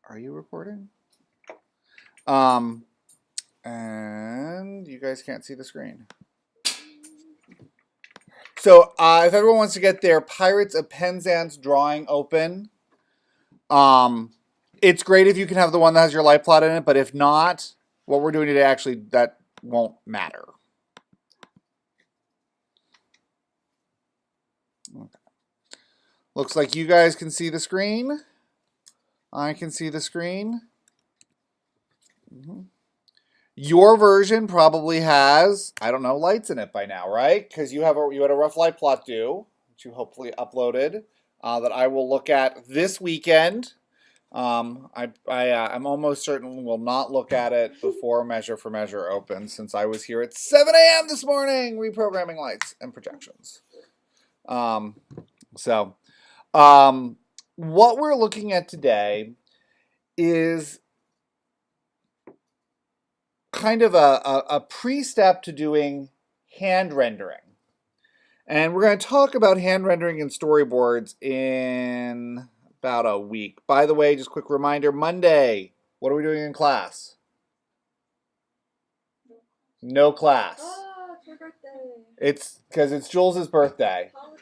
Are you recording? And you guys can't see the screen. So if everyone wants to get their Pirates of Penzance drawing open, it's great if you can have the one that has your light plot in it, but if not, what we're doing today actually, that won't matter. Okay. Looks like you guys can see the screen. I can see the screen. Your version probably has, I don't know, lights in it by now, right? Because you had a rough light plot due, which you hopefully uploaded, that I will look at this weekend. I'm almost certain will not look at it before Measure for Measure opens, since I was here at 7 a.m. this morning reprogramming lights and projections. What we're looking at today is kind of a pre-step to doing hand rendering. And we're going to talk about hand rendering and storyboards in about a week. By the way, just quick reminder, Monday, what are we doing in class? No class. Oh, it's my birthday. It's because it's Jules' birthday. Holiday.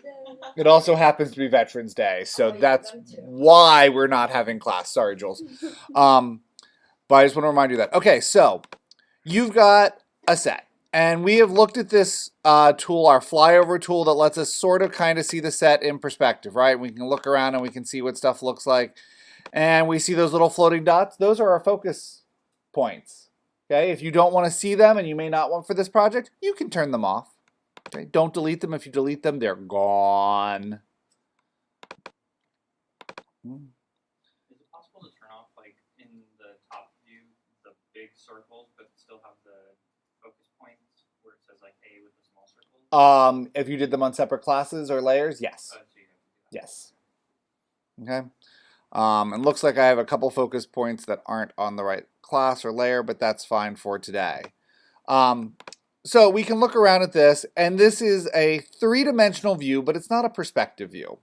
It also happens to be Veterans Day, so that's why we're not having class. Sorry, Jules. But I just want to remind you that. Okay, so you've got a set. And we have looked at this tool, our flyover tool, that lets us sort of kind of see the set in perspective, right? We can look around and we can see what stuff looks like. And we see those little floating dots. Those are our focus points. Okay, if you don't want to see them and you may not want for this project, you can turn them off. Okay, don't delete them. If you delete them, they're gone. Is it possible to turn off, like, in the top view, the big circles, but still have the focus points where it says, like, A with the small circles? If you did them on separate classes or layers, yes. So you have to do that. Yes. Okay. It looks like I have a couple focus points that aren't on the right class or layer, but that's fine for today. So we can look around at this, and this is a three-dimensional view, but it's not a perspective view.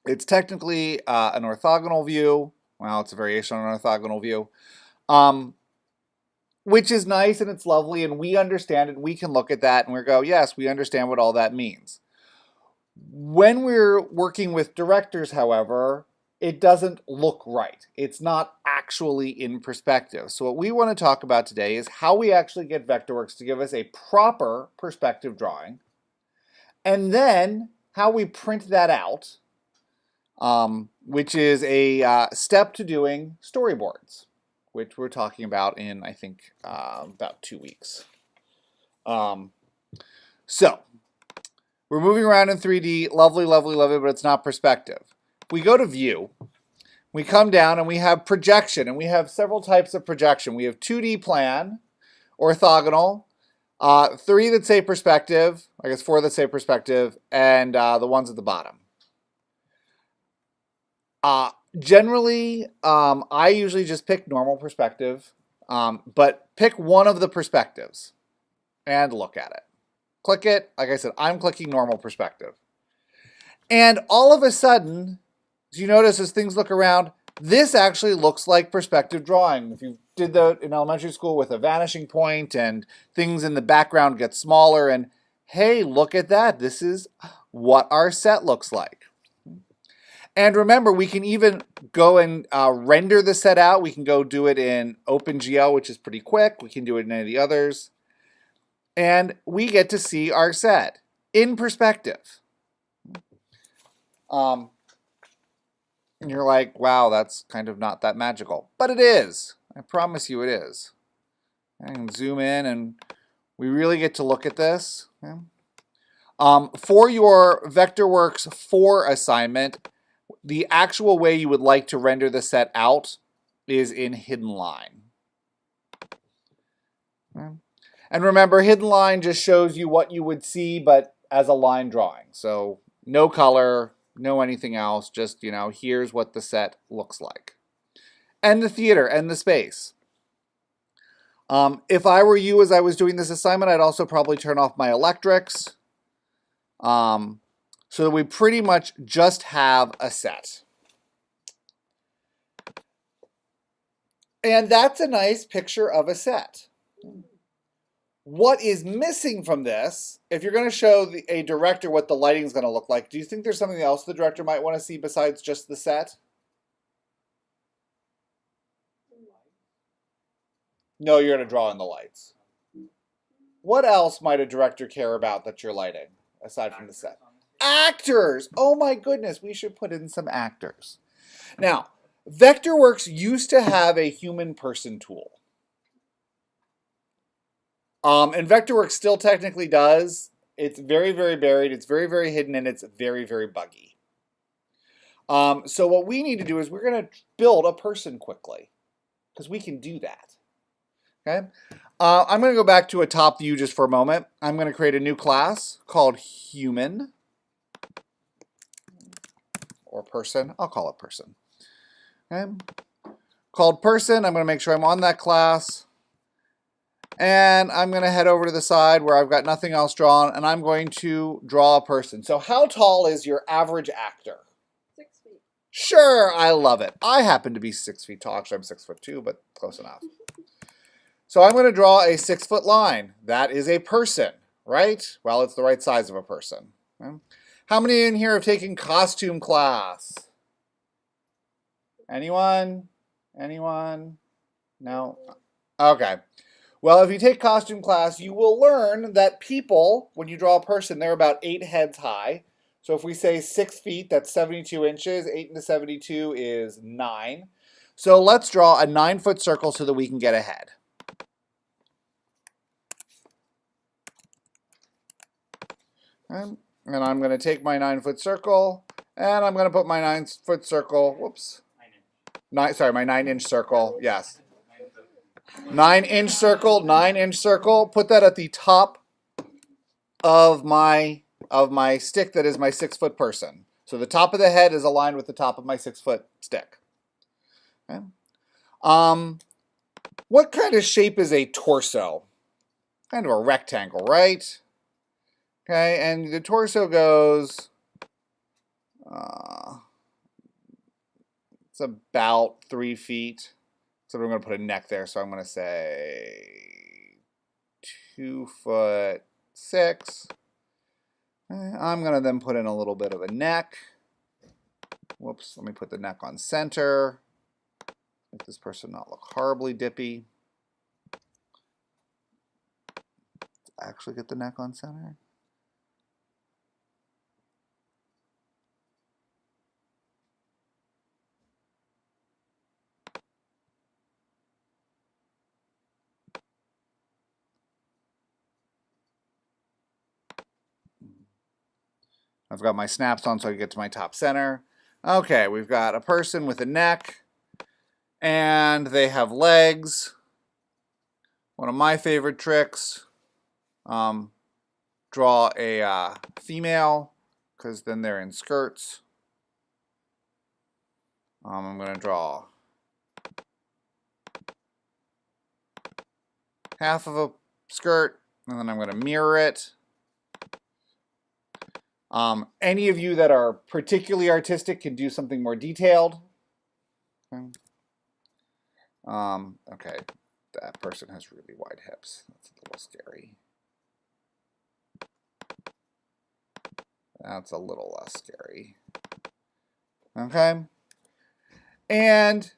It's technically an orthogonal view. Well, it's a variation on an orthogonal view, which is nice and it's lovely, and we understand it. We can look at that and we go, yes, we understand what all that means. When we're working with directors, however, it doesn't look right. It's not actually in perspective. So what we want to talk about today is how we actually get vectorworks to give us a proper perspective drawing, and then how we print that out, which is a step to doing storyboards, which we're talking about in, I think, about 2 weeks. So we're moving around in 3D, lovely, lovely, lovely, but it's not perspective. We go to view, we come down and we have projection, and we have several types of projection. We have 2D plan, orthogonal, 3 that say perspective, I guess 4 that say perspective, and the ones at the bottom. Generally, I usually just pick normal perspective, but pick one of the perspectives and look at it. Click it. Like I said, I'm clicking normal perspective. And all of a sudden, as you notice as things look around, this actually looks like perspective drawing. If you did that in elementary school with a vanishing point and things in the background get smaller, and hey, look at that. This is what our set looks like. And remember, we can even go and render the set out. We can go do it in OpenGL, which is pretty quick. We can do it in any of the others. And we get to see our set in perspective. And you're like, wow, that's kind of not that magical. But it is. I promise you it is. I can zoom in and we really get to look at this. For your vectorworks 4 assignment, the actual way you would like to render the set out is in hidden line. And remember, hidden line just shows you what you would see, but as a line drawing. So no color, no anything else, just, you know, here's what the set looks like. And the theater and the space. If I were you as I was doing this assignment, I'd also probably turn off my electrics. So that we pretty much just have a set. And that's a nice picture of a set. What is missing from this, if you're going to show a director what the lighting is going to look like, do you think there's something else the director might want to see besides just the set? No, you're going to draw in the lights. What else might a director care about that you're lighting, aside from the set? Actors! Oh my goodness, we should put in some actors. Now, vectorworks used to have a human person tool. And vectorworks still technically does. It's very, very buried. It's very, very hidden, and it's very, very buggy. So what we need to do is we're going to build a person quickly, because we can do that. Okay. I'm going to go back to a top view just for a moment. I'm going to create a new class called human or person. I'll call it person. Okay. Called person. I'm going to make sure I'm on that class. And I'm going to head over to the side where I've got nothing else drawn, and I'm going to draw a person. So how tall is your average actor? 6 feet. Sure, I love it. I happen to be 6 feet tall. Actually, I'm 6'2", but close enough. So I'm going to draw a 6-foot line. That is a person, right? Well, it's the right size of a person. Okay. How many in here have taken costume class? Anyone? Anyone? No? Okay. Well, if you take costume class, you will learn that people, when you draw a person, they're about 8 heads high. So if we say 6 feet, that's 72 inches. 8 into 72 is 9. So let's draw a 9-foot circle so that we can get ahead. And I'm going to take my 9-foot circle, and I'm going to put my 9-foot circle, whoops, my 9-inch circle, yes. 9-inch circle, 9-inch circle, put that at the top of my stick that is my 6-foot person. So the top of the head is aligned with the top of my 6-foot stick. Okay. What kind of shape is a torso? Kind of a rectangle, right? Okay, and the torso goes, it's about 3 feet. So we're going to put a neck there, so I'm going to say 2'6". I'm going to then put in a little bit of a neck. Whoops, let me put the neck on center. Make this person not look horribly dippy. Actually get the neck on center. I've got my snaps on so I can get to my top center. Okay, we've got a person with a neck, and they have legs. One of my favorite tricks, draw a female, because then they're in skirts. I'm going to draw half of a skirt, and then I'm going to mirror it. Any of you that are particularly artistic can do something more detailed. Okay, that person has really wide hips. That's a little scary. That's a little less scary. Okay. And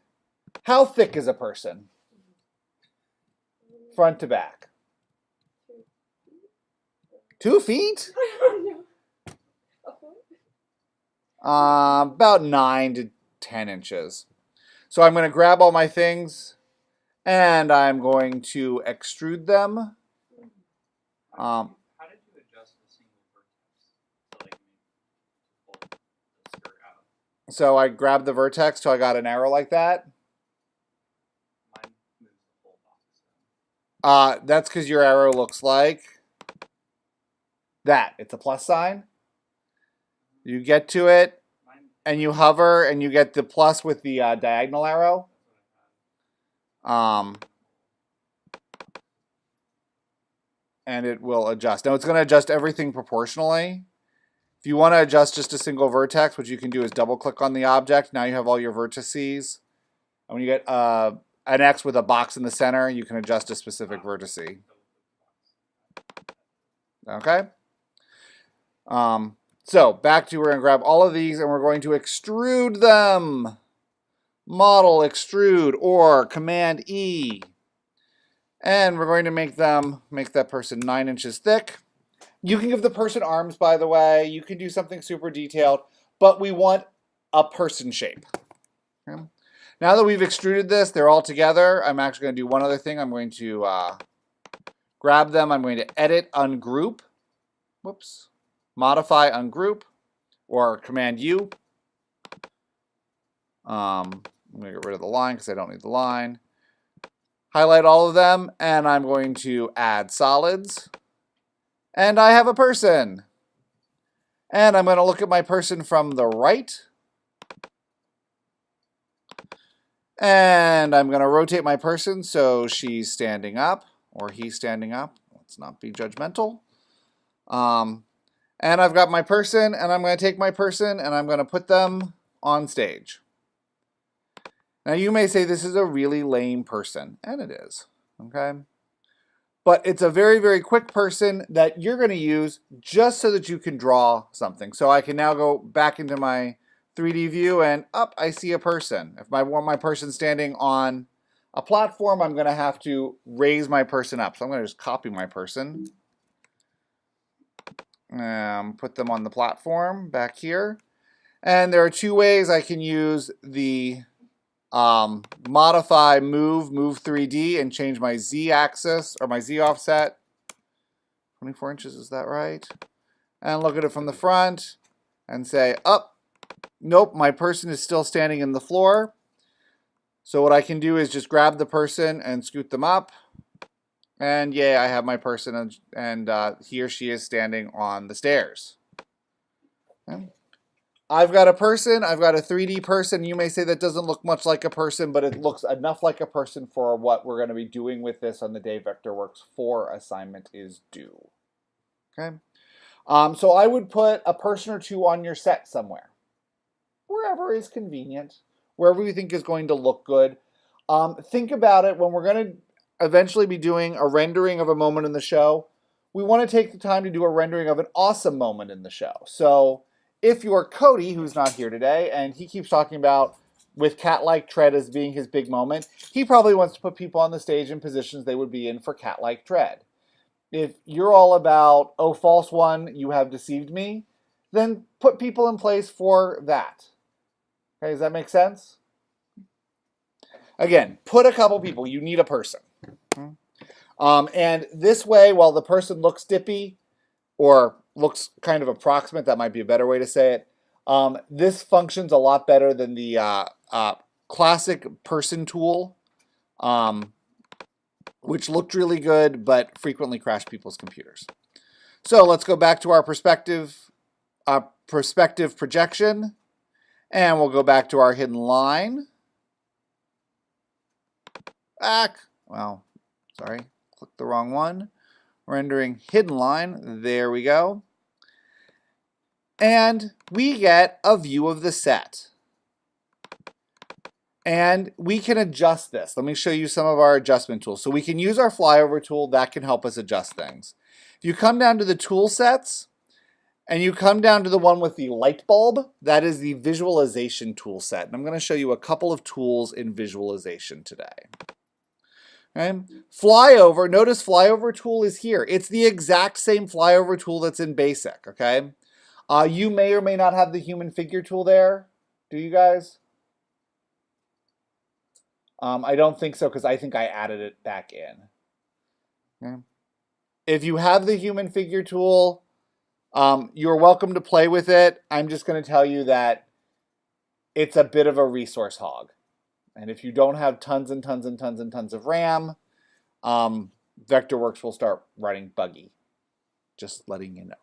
how thick is a person? Front to back. 2 feet? I don't know. About 9 to 10 inches. So I'm going to grab all my things and I'm going to extrude them. How did you adjust the single vertex to like pull the skirt out? So I grabbed the vertex till I got an arrow like that. Mine moves the whole box. That's because your arrow looks like that. It's a plus sign. You get to it, and you hover, and you get the plus with the diagonal arrow. And it will adjust. Now, it's going to adjust everything proportionally. If you want to adjust just a single vertex, what you can do is double-click on the object. Now you have all your vertices. And when you get a an X with a box in the center, you can adjust a specific vertice. Okay? So back to, we're going to grab all of these and we're going to extrude them. Model, extrude, or Command E. And we're going to make that person 9 inches thick. You can give the person arms, by the way. You can do something super detailed, but we want a person shape. Okay? Now that we've extruded this, they're all together. I'm actually going to do one other thing. I'm going to grab them. I'm going to edit, ungroup. Whoops. Modify, ungroup, or Command U. I'm going to get rid of the line because I don't need the line. Highlight all of them, and I'm going to add solids. And I have a person. And I'm going to look at my person from the right. And I'm going to rotate my person so she's standing up, or he's standing up. Let's not be judgmental. And I've got my person, and I'm going to take my person, and I'm going to put them on stage. Now you may say this is a really lame person, and it is, okay? But it's a very, very quick person that you're going to use just so that you can draw something. So I can now go back into my 3D view, and up, I see a person. If I want my person standing on a platform, I'm going to have to raise my person up. So I'm going to just copy my person. Put them on the platform back here. And there are two ways I can use the modify move 3D and change my Z axis or my Z offset. 24 inches, is that right? And look at it from the front and say, nope, my person is still standing in the floor. So what I can do is just grab the person and scoot them up. And yay, I have my person, and he or she is standing on the stairs. Okay. I've got a person, I've got a 3D person. You may say that doesn't look much like a person, but it looks enough like a person for what we're going to be doing with this on the day Vectorworks 4 assignment is due. Okay. So I would put a person or two on your set somewhere. Wherever is convenient. Wherever you think is going to look good. Think about it when we're going to eventually be doing a rendering of a moment in the show. We want to take the time to do a rendering of an awesome moment in the show. So if you're Cody, who's not here today, and he keeps talking about with cat-like tread as being his big moment, he probably wants to put people on the stage in positions they would be in for cat-like tread. If you're all about, oh, false one, you have deceived me, then put people in place for that. Okay, does that make sense? Again, put a couple people. You need a person. And this way, while the person looks dippy or looks kind of approximate, that might be a better way to say it, this functions a lot better than the classic person tool, which looked really good but frequently crashed people's computers. So let's go back to our perspective projection, and we'll go back to our hidden line. Well, sorry, clicked the wrong one. Rendering hidden line, there we go. And we get a view of the set. And we can adjust this. Let me show you some of our adjustment tools. So we can use our flyover tool, that can help us adjust things. If you come down to the tool sets, and you come down to the one with the light bulb, that is the visualization tool set. And I'm going to show you a couple of tools in visualization today. Okay. Flyover, notice flyover tool is here. It's the exact same flyover tool that's in basic, okay? You may or may not have the human figure tool there. Do you guys? I don't think so because I think I added it back in. Okay. If you have the human figure tool, you're welcome to play with it. I'm just going to tell you that it's a bit of a resource hog. And if you don't have tons and tons and tons and tons of RAM, Vectorworks will start running buggy. Just letting you know.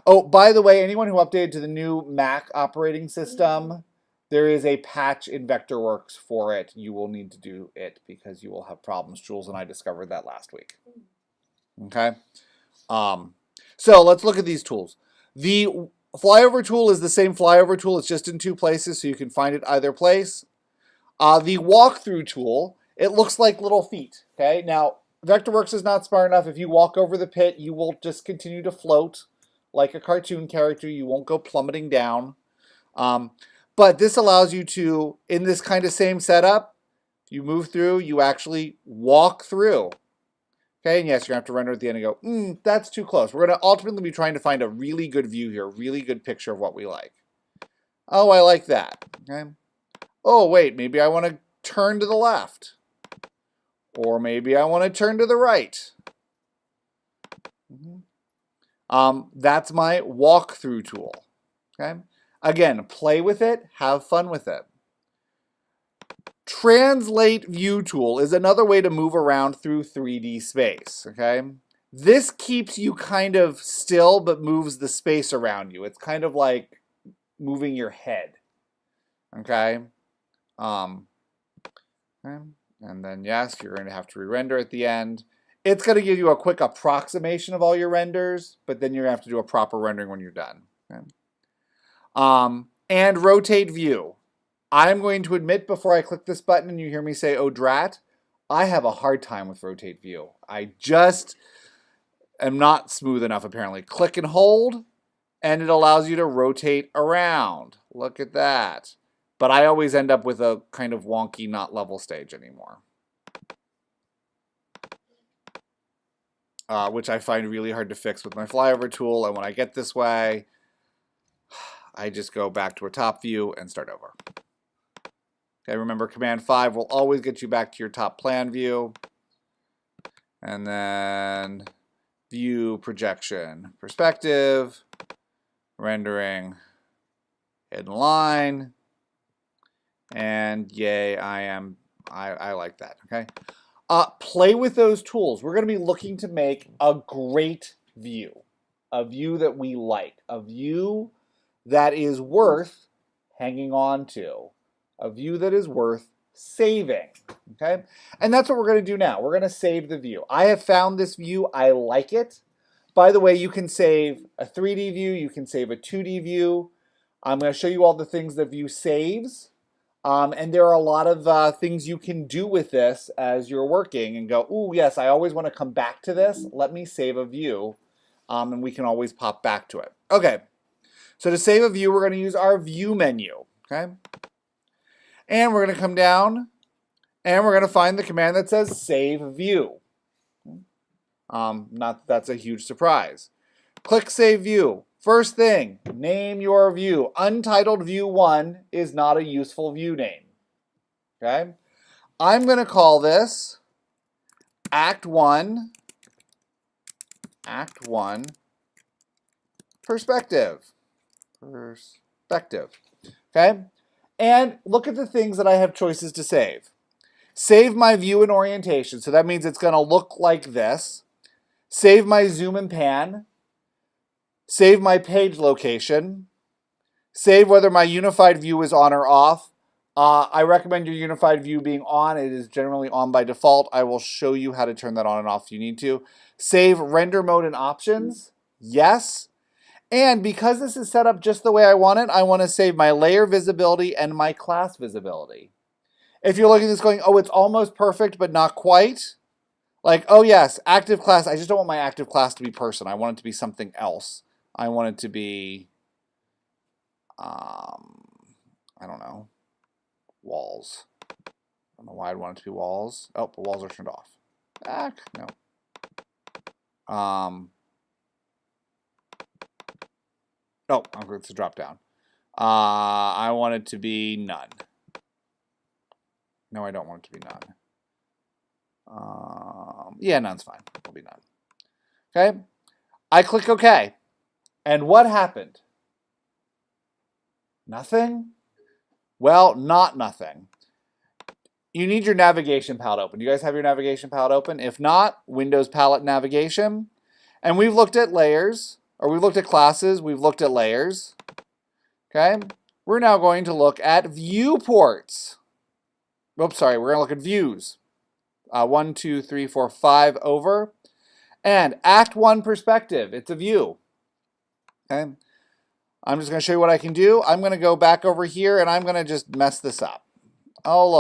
Oh, by the way, anyone who updated to the new Mac operating system, there is a patch in Vectorworks for it. You will need to do it because you will have problems. Jules and I discovered that last week. Okay? So let's look at these tools. The flyover tool is the same flyover tool. It's just in two places, so you can find it either place. The walkthrough tool, it looks like little feet. Okay, now vectorworks is not smart enough. If you walk over the pit, you will just continue to float like a cartoon character. You won't go plummeting down. But this allows you to, in this kind of same setup, you move through, you actually walk through. Okay, and yes, you're going to have to render at the end and go, that's too close. We're going to ultimately be trying to find a really good view here, a really good picture of what we like. Oh, I like that. Okay. Oh, wait, maybe I want to turn to the left. Or maybe I want to turn to the right. That's my walkthrough tool. Okay. Again, play with it, have fun with it. Translate view tool is another way to move around through 3D space, okay? This keeps you kind of still but moves the space around you. It's kind of like moving your head, okay? And then yes, you're going to have to re-render at the end. It's going to give you a quick approximation of all your renders, but then you're going to have to do a proper rendering when you're done. Okay? And rotate view. I'm going to admit before I click this button and you hear me say, oh drat, I have a hard time with rotate view. I just am not smooth enough apparently. Click and hold and it allows you to rotate around. Look at that. But I always end up with a kind of wonky, not level stage anymore. Which I find really hard to fix with my flyover tool. And when I get this way, I just go back to a top view and start over. Okay, remember Command 5 will always get you back to your top plan view. And then view, projection, perspective, rendering, hidden line, and yay, I like that, okay? Play with those tools. We're gonna be looking to make a great view, a view that we like, a view that is worth hanging on to. A view that is worth saving, okay? And that's what we're going to do now. We're going to save the view. I have found this view. I like it. By the way, you can save a 3D view. You can save a 2D view. I'm going to show you all the things the view saves. And there are a lot of things you can do with this as you're working and go, ooh, yes, I always want to come back to this. Let me save a view. And we can always pop back to it. Okay, so to save a view, we're going to use our view menu, okay? And we're going to come down and we're going to find the command that says save view. Not that that's a huge surprise. Click save view. First thing, name your view. Untitled view 1 is not a useful view name. Okay? I'm going to call this Act 1 perspective. Okay? And look at the things that I have choices to save. Save my view and orientation. So that means it's going to look like this. Save my zoom and pan. Save my page location. Save whether my unified view is on or off. I recommend your unified view being on. It is generally on by default. I will show you how to turn that on and off if you need to. Save render mode and options. Yes. And because this is set up just the way I want it, I want to save my layer visibility and my class visibility. If you're looking at this going, oh, it's almost perfect, but not quite. Like, oh yes, active class. I just don't want my active class to be person. I want it to be something else. I want it to be, I don't know, walls. I don't know why I'd want it to be walls. Oh, the walls are turned off. No. Oh, I'm going to drop down. I want it to be none. No, I don't want it to be none. Yeah, none's fine. It'll be none. Okay. I click OK. And what happened? Nothing? Well, not nothing. You need your navigation palette open. Do you guys have your navigation palette open? If not, Windows Palette Navigation. And we've looked at layers, or we've looked at classes, we've looked at layers. Okay? We're now going to look at viewports. Oops, sorry, we're going to look at views. 1, 2, 3, 4, 5 over. And Act 1 perspective, it's a view. Okay? I'm just going to show you what I can do. I'm going to go back over here and I'm going to just mess this up. Oh,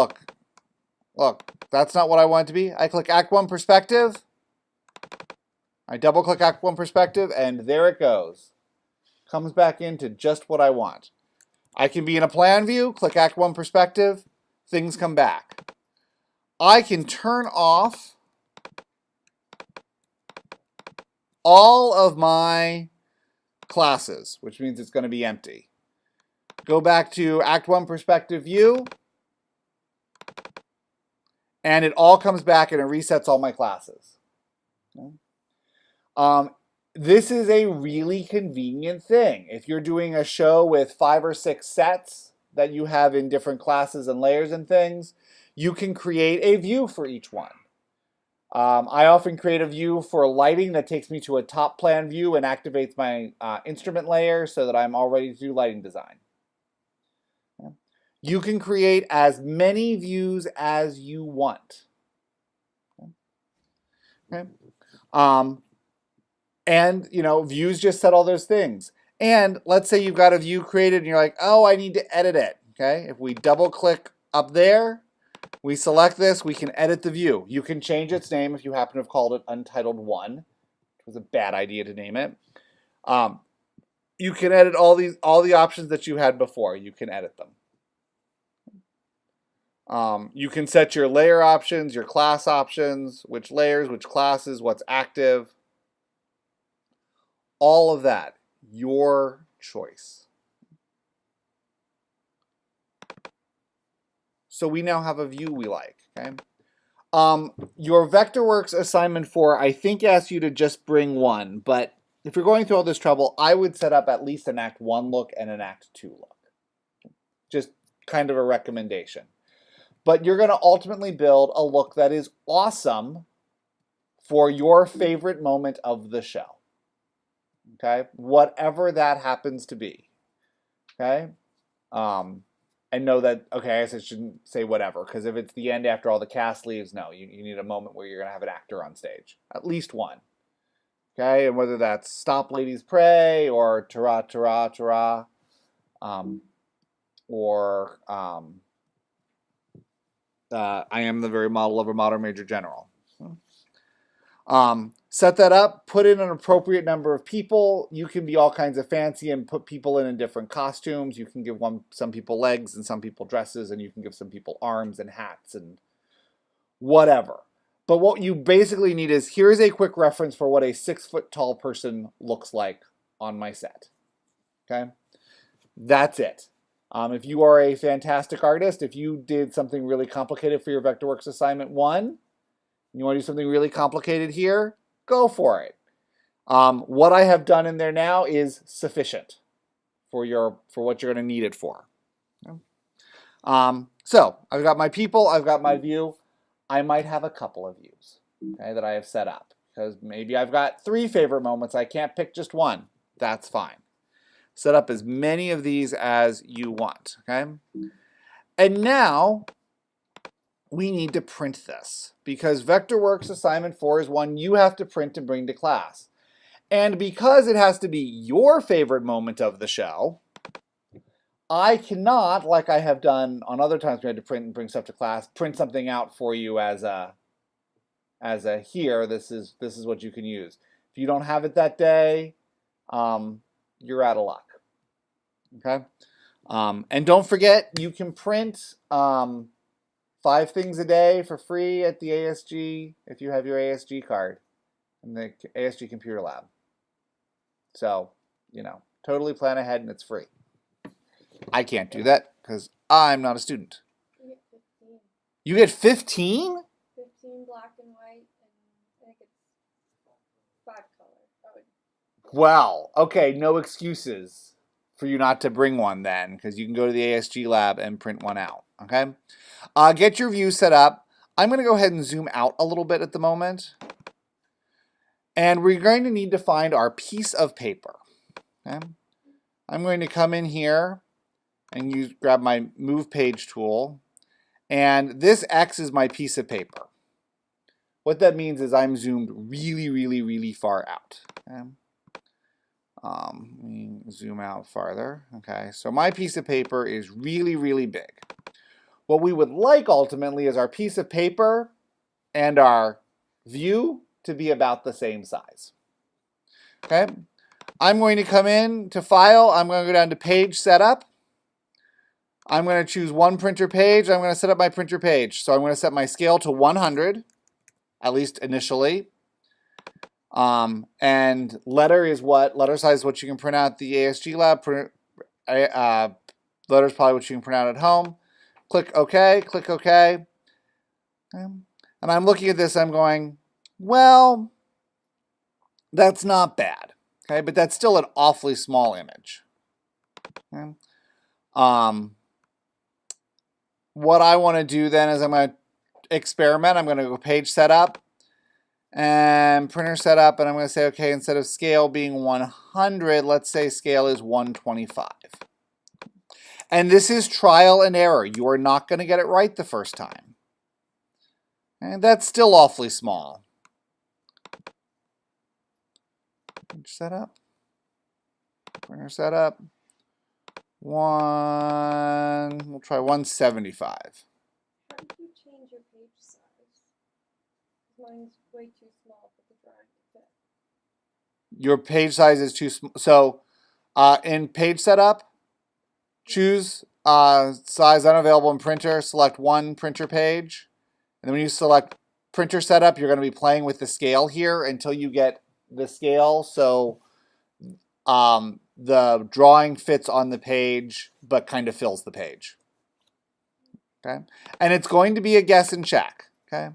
look, that's not what I want it to be. I click Act 1 Perspective. I double click Act 1 Perspective, and there it goes. Comes back into just what I want. I can be in a plan view, click Act 1 Perspective, things come back. I can turn off all of my classes, which means it's going to be empty. Go back to Act 1 Perspective View, and it all comes back and it resets all my classes. This is a really convenient thing. If you're doing a show with 5 or 6 sets that you have in different classes and layers and things, you can create a view for each one. I often create a view for lighting that takes me to a top plan view and activates my instrument layer so that I'm all ready to do lighting design. You can create as many views as you want. Okay. And, you know, views just set all those things. And let's say you've got a view created and you're like, oh, I need to edit it. Okay. If we double click up there, we select this, we can edit the view. You can change its name if you happen to have called it Untitled 1. It was a bad idea to name it. You can edit all the options that you had before. You can edit them. You can set your layer options, your class options, which layers, which classes, what's active. All of that, your choice. So we now have a view we like, okay? Your vectorworks assignment 4, I think, asks you to just bring one, but if you're going through all this trouble, I would set up at least an Act 1 look and an Act 2 look. Just kind of a recommendation. But you're going to ultimately build a look that is awesome for your favorite moment of the show. Okay? Whatever that happens to be. Okay? And know that, okay, I guess I shouldn't say whatever, because if it's the end after all the cast leaves, no, you need a moment where you're going to have an actor on stage. At least one. Okay? And whether that's Stop Ladies Pray, or Ta-ra, ta-ra, ta-ra, or I Am the Very Model of a Modern Major General. Set that up, put in an appropriate number of people. You can be all kinds of fancy and put people in different costumes. You can give some people legs and some people dresses, and you can give some people arms and hats and whatever. But what you basically need is, here's a quick reference for what a 6-foot tall person looks like on my set. Okay? That's it. If you are a fantastic artist, if you did something really complicated for your vectorworks assignment 1, you want to do something really complicated here, go for it. What I have done in there now is sufficient for what you're going to need it for. So I've got my people, I've got my view. I might have a couple of views, okay, that I have set up, because maybe I've got 3 favorite moments. I can't pick just one. That's fine. Set up as many of these as you want. Okay, and now we need to print this, because vectorworks assignment 4 is one you have to print and bring to class. And because it has to be your favorite moment of the show, I cannot, like I have done on other times we had to print and bring stuff to class, print something out for you as a here, this is what you can use. If you don't have it that day, you're out of luck. Okay? And don't forget, you can print 5 things a day for free at the ASG if you have your ASG card in the ASG Computer Lab. So, you know, totally plan ahead and it's free. I can't do that because I'm not a student. You get 15? 15 black and white, and I think it's 5 color. Well, okay, no excuses for you not to bring one then, because you can go to the ASG lab and print one out, okay? Get your view set up. I'm going to go ahead and zoom out a little bit at the moment. And we're going to need to find our piece of paper. Okay? I'm going to come in here and grab my Move Page tool. And this X is my piece of paper. What that means is I'm zoomed really, really, really far out. Okay? Let me zoom out farther. Okay, so my piece of paper is really, really big. What we would like ultimately is our piece of paper and our view to be about the same size. Okay, I'm going to come in to File. I'm going to go down to Page Setup. I'm going to choose one printer page. I'm going to set up my printer page. So I'm going to set my scale to 100, at least initially. And letter size is what you can print out at the ASG lab. Letter is probably what you can print out at home. Click OK, click OK. And I'm looking at this, I'm going, well, that's not bad. Okay, but that's still an awfully small image. Okay. What I want to do then is I'm going to experiment. I'm going to go page setup and printer setup, and I'm going to say, okay, instead of scale being 100, let's say scale is 125. And this is trial and error. You are not going to get it right the first time. And that's still awfully small. Page setup, printer setup. We'll try 175. How did you change your page size? Mine's way too small for the drawing to fit. Your page size is too small. So in page setup, choose size unavailable in printer, select one printer page. And then when you select printer setup, you're going to be playing with the scale here until you get the scale. So the drawing fits on the page, but kind of fills the page. Okay, and it's going to be a guess and check. Okay,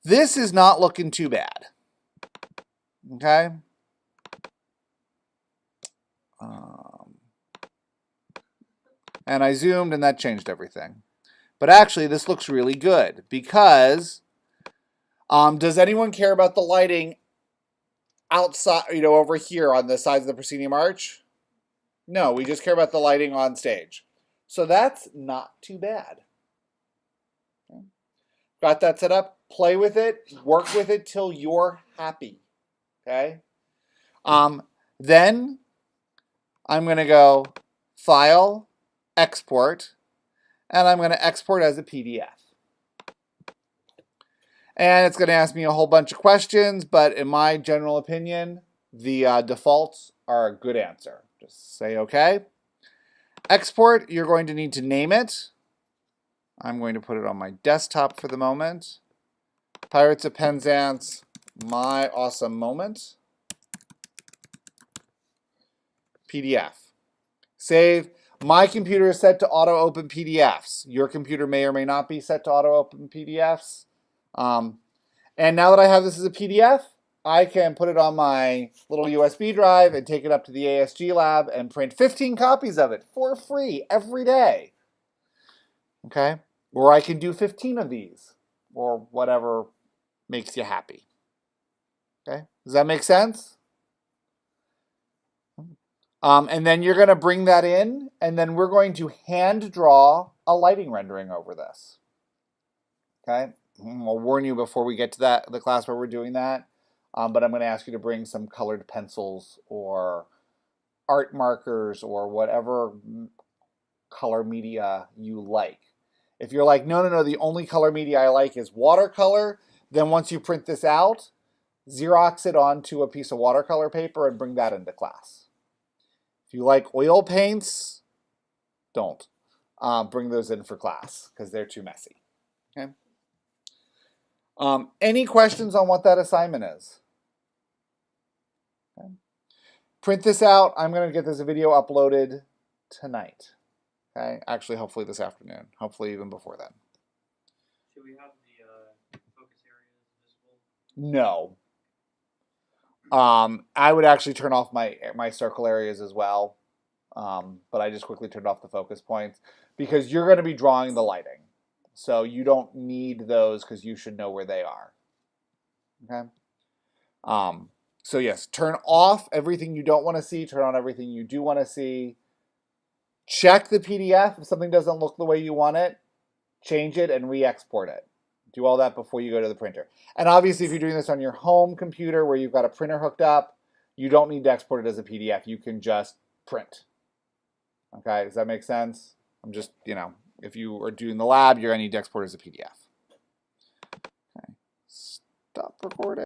this is not looking too bad. Okay, and I zoomed, and that changed everything. But actually, this looks really good because does anyone care about the lighting outside, over here on the sides of the proscenium arch? No, we just care about the lighting on stage. So that's not too bad. Okay. Got that set up? Play with it, work with it till you're happy. Okay. Then I'm going to go File, Export, and I'm going to export as a PDF. And it's going to ask me a whole bunch of questions, but in my general opinion, the defaults are a good answer. Just say OK. Export, you're going to need to name it. I'm going to put it on my desktop for the moment. Pirates of Penzance, My Awesome Moment. PDF. Save. My computer is set to auto-open PDFs. Your computer may or may not be set to auto-open PDFs. And now that I have this as a PDF, I can put it on my little USB drive and take it up to the ASG lab and print 15 copies of it for free every day. Okay? Or I can do 15 of these, or whatever makes you happy. Okay? Does that make sense? And then you're going to bring that in, and then we're going to hand draw a lighting rendering over this. Okay? I'll warn you before we get to the class where we're doing that, but I'm going to ask you to bring some colored pencils or art markers or whatever color media you like. If you're like, no, the only color media I like is watercolor, then once you print this out, Xerox it onto a piece of watercolor paper and bring that into class. If you like oil paints, don't bring those in for class because they're too messy. Okay. Any questions on what that assignment is? Okay. Print this out. I'm going to get this video uploaded tonight. Okay. Actually, hopefully this afternoon. Hopefully even before then. Should we have the focus areas visible? No. I would actually turn off my circle areas as well. But I just quickly turned off the focus points because you're going to be drawing the lighting. So you don't need those because you should know where they are. Okay. So yes, turn off everything you don't want to see, turn on everything you do want to see. Check the PDF. If something doesn't look the way you want it, change it and re-export it. Do all that before you go to the printer. And obviously, if you're doing this on your home computer where you've got a printer hooked up, you don't need to export it as a PDF. You can just print. Okay, does that make sense? I'm just, If you are doing the lab, you're going to need to export as a PDF. Okay. Stop recording.